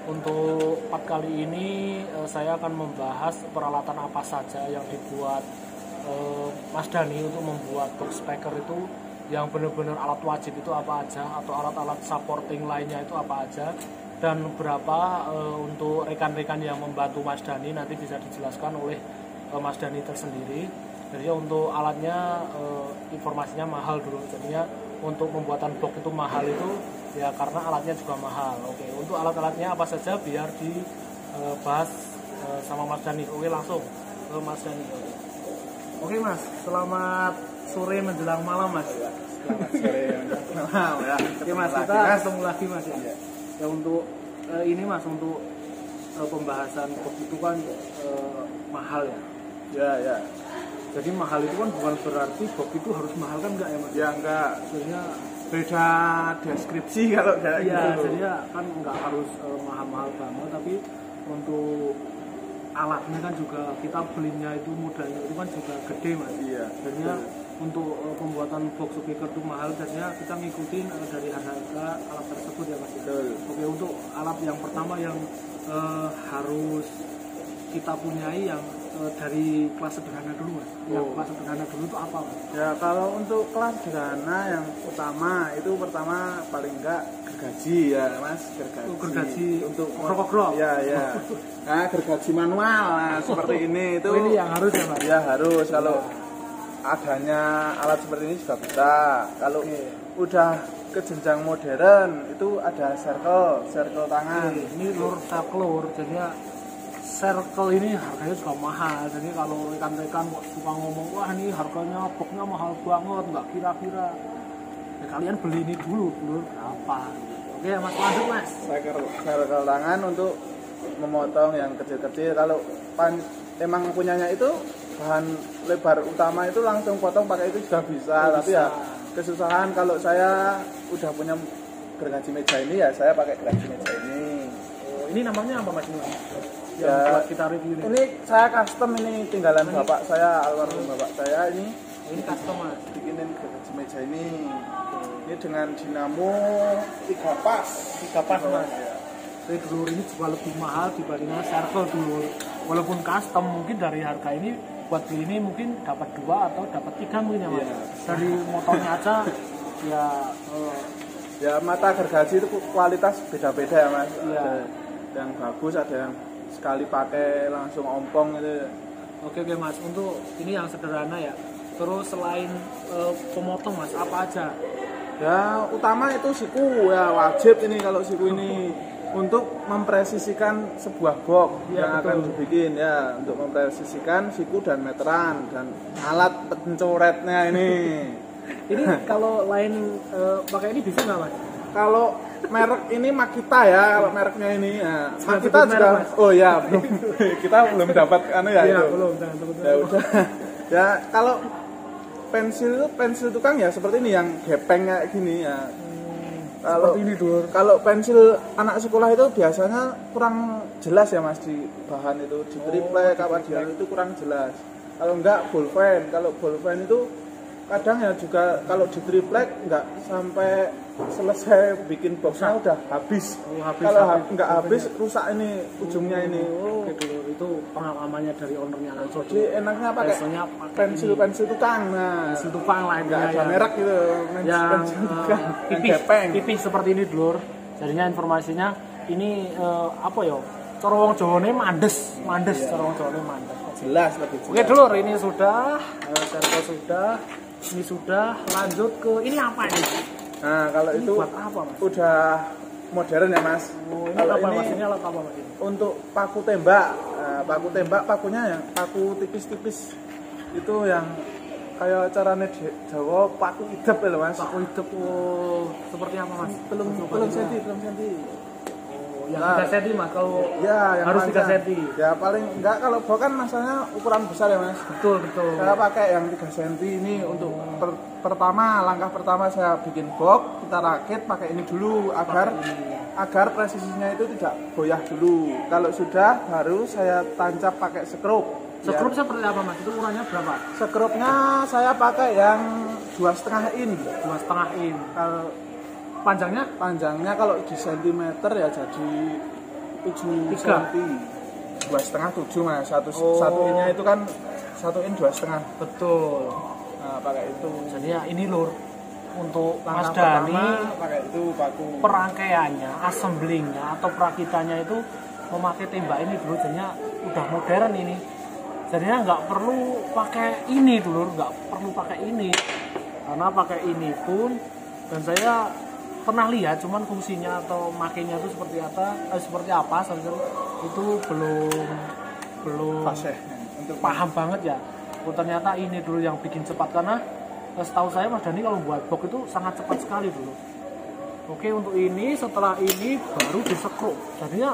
Untuk part kali ini saya akan membahas peralatan apa saja yang dibuat Mas Dani untuk membuat box speaker itu, yang benar-benar alat wajib itu apa aja, atau alat-alat supporting lainnya itu apa aja, dan berapa untuk rekan-rekan yang membantu Mas Dani nanti bisa dijelaskan oleh Mas Dani tersendiri. Jadi untuk alatnya informasinya mahal dulu, jadinya untuk pembuatan box itu mahal itu ya karena alatnya juga mahal. Oke, untuk alat-alatnya apa saja biar dibahas sama Mas Dani. Oke, langsung ke Mas Dani. Oke Mas, selamat sore menjelang malam Mas. Selamat sore menjelang malam ya. Oke Mas, kita ketemu lagi Mas ya. Ya untuk ini Mas, untuk pembahasan box itu kan mahal ya. Ya. Jadi mahal itu kan bukan berarti box itu harus mahal, kan enggak ya Mas? Ya enggak. Sebenarnya Beda deskripsi kalau kayak iya, gitu. jadi kan nggak harus mahal-mahal banget, tapi untuk alatnya kan juga kita belinya itu modalnya itu kan juga gede Mas. Iya. Jadinya untuk pembuatan box speaker itu mahal, jadinya kita ngikutin dari harga alat tersebut ya Mas. Betul. Oke, untuk alat yang pertama yang harus kita punyai yang dari kelas sederhana dulu Mas. Yang kelas sederhana dulu itu apa Mas? Ya kalau untuk kelas sederhana yang utama itu pertama paling enggak gergaji ya Mas, gergaji. Gergaji untuk krok-krok. Ya. Nah, gergaji manual seperti ini itu. Ini yang harus ya Mas. Ya harus, kalau adanya alat seperti ini juga bisa. Kalau udah ke jenjang modern itu ada circle tangan. Ini lur circle, jadinya circle ini harganya juga mahal. Jadi kalau rekan-rekan kok suka ngomong, wah ini harganya boxnya mahal banget, nggak kira-kira, ya kalian beli ini dulu apa. Oke Mas, lanjut Mas. Circle tangan untuk memotong yang kecil-kecil. Kalau emang punyanya itu bahan lebar utama itu langsung potong pakai itu juga bisa. Tapi ya kesusahan kalau saya udah punya gergaji meja ini ya saya pakai gergaji meja ini. Oh, ini namanya apa Mas? Ya, buat kita review ini saya custom, ini tinggalan bapak saya, almarhum bapak saya ini custom Mas. bikinin gergaji meja ini. Ini dengan dinamo 3 pas Mas. Jadi dulur ini juga lebih mahal dibandingkan circle dulur. Walaupun custom, mungkin dari harga ini buat beli ini mungkin dapat 2 atau dapat 3 mungkin ya Mas. Iya. Dari motornya aja ya ya mata gergaji itu kualitas beda-beda ya Mas. Iya. Ada yang bagus, ada yang sekali pakai langsung ompong itu. Oke Mas, untuk ini yang sederhana ya. Terus selain pemotong Mas, apa aja? Ya utama itu siku ya, wajib ini kalau siku ini untuk mempresisikan sebuah box Ya, yang betul. akan dibikin ya, untuk mempresisikan siku dan meteran dan alat pencoretnya ini. Ini kalau lain pakai ini bisa nggak Mas? Kalau merek ini Makita ya, kalau mereknya ini ya. Makita sebut juga. merek, Mas. Oh ya, belum. Kita belum dapat anu ya Iya, itu. belum. Jangan sebut Ya merek. udah. Ya kalau pensil tukang ya seperti ini yang gepeng kayak gini ya. Kalau Seperti ini Dur. Kalau pensil anak sekolah itu biasanya kurang jelas ya Mas, di bahan itu, di triplek apa dia itu kurang jelas. Kalau enggak ballpen, kalau ballpen itu kadang ya juga kalau di triplek enggak sampai selesai bikin boxnya udah habis. Kalau enggak habis rusak ini ujungnya ini. Oke Dur, itu pengalamannya dari ownernya langsung. Jadi enaknya pakai Biasanya pakai pensil tukang. Nah, pensil tukang lah enggak intinya ada ya. merek gitu. Yang Pensil tukang, yang tipis, gepeng. tipis seperti ini Dulur. Jadinya informasinya ini apa ya? Corong Jawane mandes, cara wong Jawane mandes. Jelas lebih jelas. Oke Dulur, ini sudah, circle sudah, ini sudah. Lanjut ke ini apa ini? Nah, kalau Ini itu buat apa Mas? udah modern ya Mas. Oh, ini Kalau apa ini Mas? Ini alat apa Mas? Ini? untuk paku tembak. Nah, paku tembak pakunya yang paku tipis-tipis itu yang kayak carane Jawa paku idep lho Mas. Paku hidup, oh, seperti apa Mas? Belum senti. Oh, yang 3 cm Mas, kalau Ya, yang harus 3 panjang. cm. Ya paling enggak, kalau box kan masalahnya ukuran besar ya Mas. Betul. Saya pakai yang 3 cm ini untuk langkah pertama saya bikin box, kita rakit pakai ini dulu agar presisinya itu tidak goyah dulu. Kalau sudah baru saya tancap pakai skrup. Skrup seperti apa Mas? Itu ukurannya berapa? Skrupnya saya pakai yang 2,5 in. 2,5 in. Kalau Panjangnya panjangnya kalau di sentimeter ya jadi 7 Tiga. cm. 2,5 7 Mas. Satu Oh. innya itu kan 1 in 2,5. Betul. Nah, pakai itu. Jadi ya ini lur untuk Mas Langkah Dani pertama pakai itu paku. perangkaiannya, assemblingnya atau perakitannya itu memakai tembak ini dulu, jadinya udah modern ini. Jadinya nggak perlu pakai ini dulu, nggak perlu pakai ini, karena pakai ini pun, dan saya pernah lihat, cuman fungsinya atau makainya itu seperti apa, sorry, itu belum Fasih untuk paham banget ya. Oh, ternyata ini dulu yang bikin cepat, karena setahu saya Mas Dani kalau buat box itu sangat cepat sekali dulu. Oke, untuk ini setelah ini baru disekruk, jadinya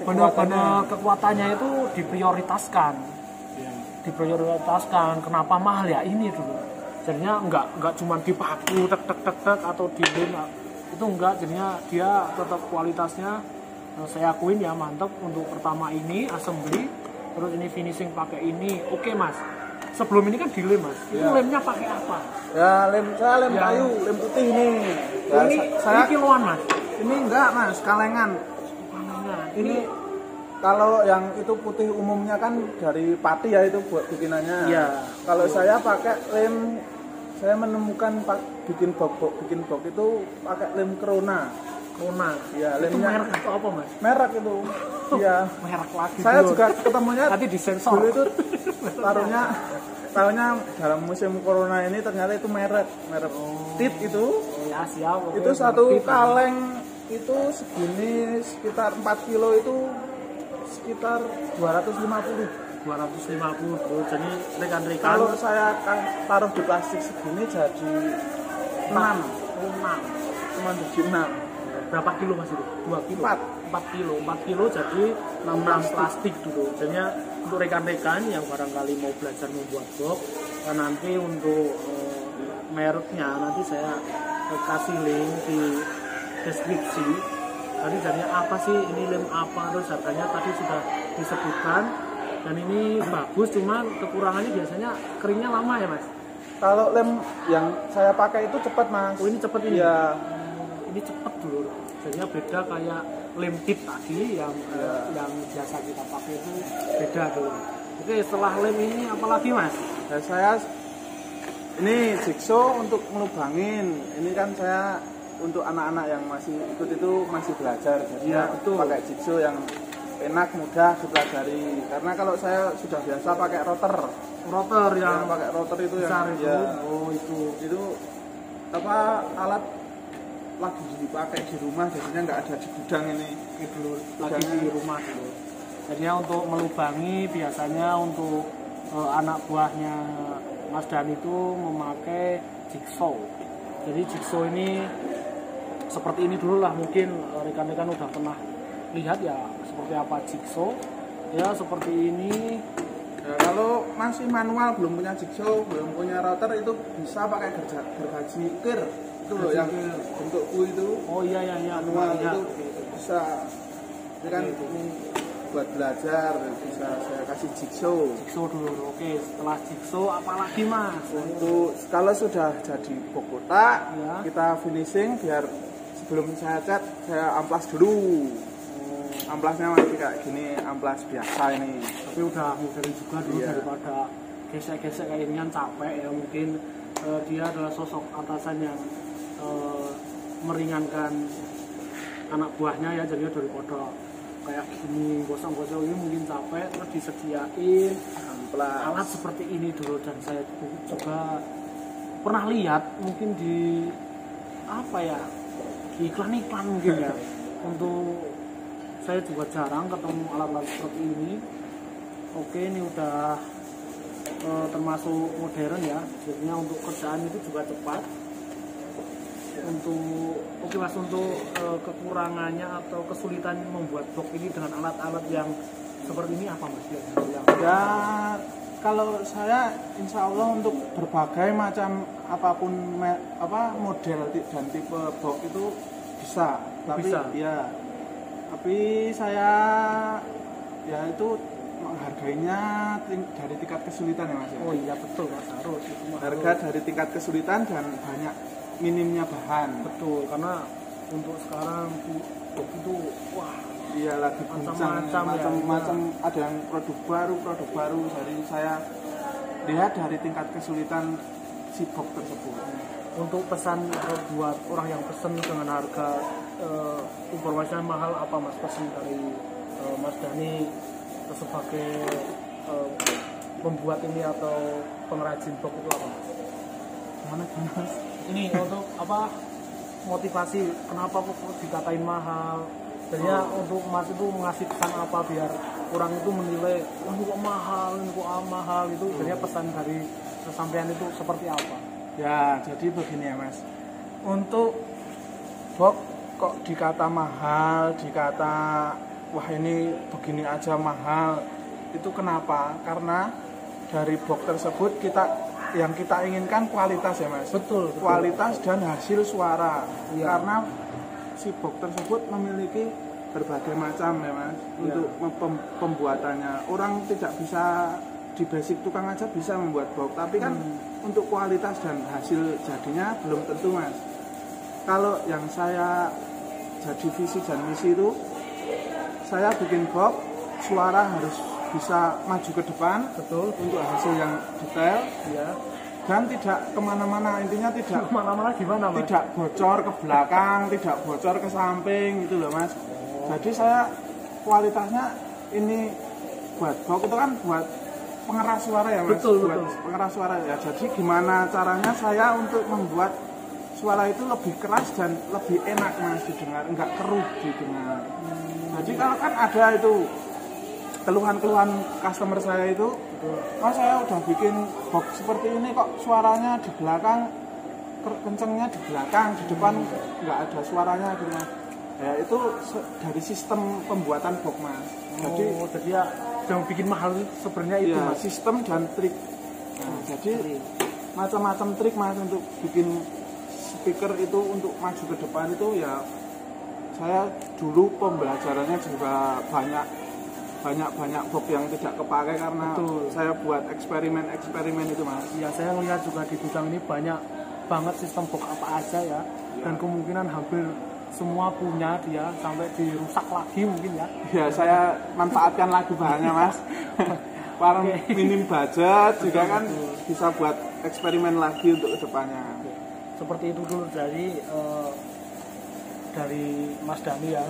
benar-benar kekuatannya itu diprioritaskan. Kenapa mahal ya ini dulu, jadinya nggak cuma dipaku tek atau dilem, itu enggak, jadinya dia tetap kualitasnya saya akuin ya mantap. Untuk pertama ini assembly, terus ini finishing pakai ini. Oke Mas, sebelum ini kan dilem Mas, itu Ya. lemnya pakai apa? Ya, saya lem Ya. kayu, lem putih ini. Ya, ini saya kiloan Mas. ini enggak Mas, kalengan. Ini kalau yang itu putih umumnya kan dari pati ya, itu buat bikinannya. Iya. Kalau saya pakai lem, saya menemukan bikin box itu pakai lem Corona. Kona. Iya, Itu lemnya merek atau apa Mas? merek itu. Iya. Merek lagi. Saya dulu. juga ketemunya Nanti disensor. dulu itu taruhnya dalam musim Corona ini ternyata itu merek Tit itu. Ya siap. Oke, Itu satu ngerti, Pak. kaleng itu segini sekitar 4 kilo itu sekitar 250. 250 bro. Jadi rekan-rekan Kalau saya taruh di plastik segini jadi 6. Cuma jadi 6. berapa kilo Mas itu? 2 kilo. 4 kilo. 4 kilo jadi 6 plastik dulu. Jadinya untuk rekan-rekan yang barangkali mau belajar membuat box, dan nanti untuk mereknya nanti saya kasih link di deskripsi. Tadi jadinya apa sih ini, lem apa, terus harganya tadi sudah disebutkan, dan ini bagus, cuman kekurangannya biasanya keringnya lama ya Mas. Kalau lem yang saya pakai itu cepat Mas. Oh ini cepet ini. Iya. Ini cepet dulu. Jadinya beda kayak lem tip tadi yang biasa kita pakai itu beda dulu. Oke, setelah lem ini apalagi Mas? Dan saya ini jigsaw untuk ngelubangin. Ini kan saya untuk anak-anak yang masih ikut itu masih belajar, jadi Iya, betul. pakai jigsaw yang enak, mudah dipelajari. Karena kalau saya sudah biasa pakai rotor Yang pakai rotor itu besar yang itu. ya, Oh itu apa alat lagi dipakai di rumah, jadinya nggak ada di gudang ini. dulu lagi di rumah dulu. Jadinya untuk melubangi biasanya untuk anak buahnya Mas Dani itu memakai jigsaw. Jadi jigsaw ini seperti ini dulu lah, mungkin rekan-rekan udah pernah lihat ya seperti apa jigsaw. Ya seperti ini. Ya, kalau masih manual, belum punya jigsaw, belum punya router, itu bisa pakai gergaji ukir. Itu loh yang bentuk U itu. Oh iya Manual iya. itu bisa. Ini kan buat belajar, bisa saya kasih jigsaw. Jigsaw dulu. Oke, setelah jigsaw apalagi Mas? Untuk kalau sudah jadi box kotak, Ya. kita finishing biar sebelum saya cat, saya amplas dulu. Amplasnya masih kayak gini, amplas biasa ini. Tapi udah modern juga dulu. Iya. Daripada gesek-gesek kayak ini kan capek ya, mungkin dia adalah sosok atasan yang meringankan anak buahnya ya, jadinya daripada kayak gini gosong-gosong ini mungkin capek, terus disediain Amplas. alat seperti ini dulu. Dan saya juga pernah lihat mungkin di apa ya, di iklan-iklan mungkin ya. Untuk saya juga jarang ketemu alat-alat seperti ini. Oke, ini udah termasuk modern ya, jadinya untuk kerjaan itu juga cepat. Oke Mas, untuk kekurangannya atau kesulitan membuat box ini dengan alat-alat yang seperti ini apa Mas? Ya, kalau saya insya Allah untuk berbagai macam apapun model dan tipe box itu bisa. Tapi Bisa. ya, tapi saya ya itu menghargainya dari tingkat kesulitan ya Mas. Ya. Oh iya betul Mas, harus itu mah Harga harus. dari tingkat kesulitan dan banyak minimnya bahan. Betul, karena untuk sekarang box itu wah Iya, lagi macam-macam ada yang produk baru dari saya lihat dari tingkat kesulitan si box tersebut. Untuk pesan buat orang yang pesen dengan harga informasinya mahal, apa Mas pesan dari Mas Dani sebagai pembuat ini atau pengrajin box itu apa? Gimana Mas? Ini untuk apa, motivasi kenapa kok dikatain mahal? Jadinya untuk Mas itu mengasih pesan apa biar orang itu menilai, wah ini kok mahal itu. Jadinya pesan dari sampean itu seperti apa? Ya, jadi begini ya Mas. Untuk box kok dikata mahal, dikata wah ini begini aja mahal. Itu kenapa? Karena dari box tersebut yang kita inginkan kualitas ya Mas. Betul. Kualitas dan hasil suara. Iya. Karena si box tersebut memiliki berbagai macam ya Mas. Iya. Untuk pembuatannya. Orang tidak bisa di basic tukang aja bisa membuat box, tapi kan untuk kualitas dan hasil jadinya belum tentu Mas. Kalau yang saya jadi visi dan misi itu, saya bikin box suara harus bisa maju ke depan, Betul. untuk hasil yang detail, Ya. dan tidak kemana-mana. Intinya tidak Kemana-mana gimana Mas? tidak bocor ke belakang, tidak bocor ke samping gitu loh Mas. Jadi saya kualitasnya ini buat box itu kan buat pengeras suara ya Mas. Betul. Pengeras suara ya. Jadi gimana caranya saya untuk membuat suara itu lebih keras dan lebih enak Mas didengar, enggak keruh didengar. Jadi kalau kan ada itu keluhan-keluhan customer saya itu, Mas saya udah bikin box seperti ini kok suaranya di belakang kencengnya di belakang, di depan enggak ada suaranya gitu Mas. Ya itu dari sistem pembuatan box Mas. Jadi ya yang bikin mahal sebenarnya itu ya, Mas. sistem dan trik. Nah, jadi macam-macam trik Mas untuk bikin speaker itu untuk maju ke depan itu ya. Saya dulu pembelajarannya juga banyak box yang tidak kepakai karena saya buat eksperimen itu Mas. Ya, saya melihat juga di gudang ini banyak banget sistem box apa aja ya. Dan kemungkinan hampir semua punya dia sampai dirusak lagi mungkin ya. Ya, saya manfaatkan lagi bahannya Mas. Paling minim budget juga kan bisa buat eksperimen lagi untuk kedepannya. Seperti itu dulu dari Mas Dani ya.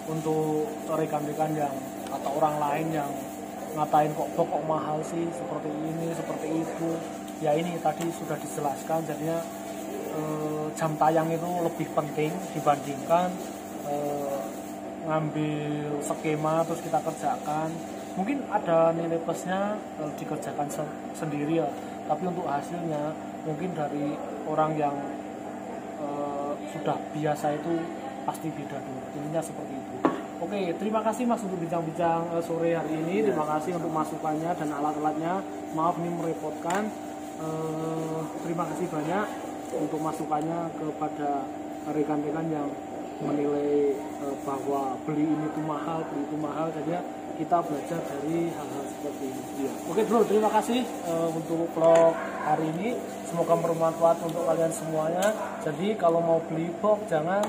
Untuk rekan-rekan yang atau orang lain yang ngatain kok mahal sih, seperti ini seperti itu ya, ini tadi sudah dijelaskan. Jadinya jam tayang itu lebih penting dibandingkan ngambil skema terus kita kerjakan. Mungkin ada nilai plusnya dikerjakan sendiri ya, tapi untuk hasilnya mungkin dari orang yang sudah biasa itu pasti beda dulu. Intinya seperti itu. Oke, terima kasih Mas untuk bincang-bincang sore hari ini. Terima kasih untuk masukannya dan alat-alatnya. Maaf ini merepotkan. Terima kasih banyak untuk masukannya kepada rekan-rekan yang menilai bahwa beli ini tuh mahal, jadinya kita belajar dari hal-hal seperti ini. Oke bro, terima kasih untuk vlog hari ini, semoga bermanfaat untuk kalian semuanya. Jadi kalau mau beli box jangan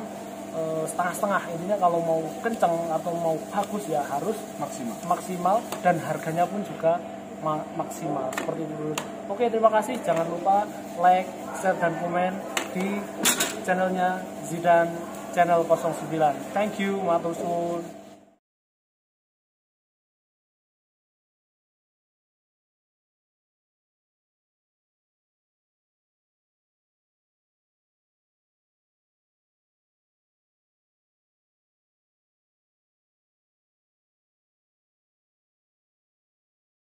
setengah-setengah, intinya kalau mau kenceng atau mau bagus ya harus maksimal dan harganya pun juga maksimal seperti itu. Oke, terima kasih, jangan lupa like, share dan komen di channelnya Zidan Channel 09. Thank you, matur suwun.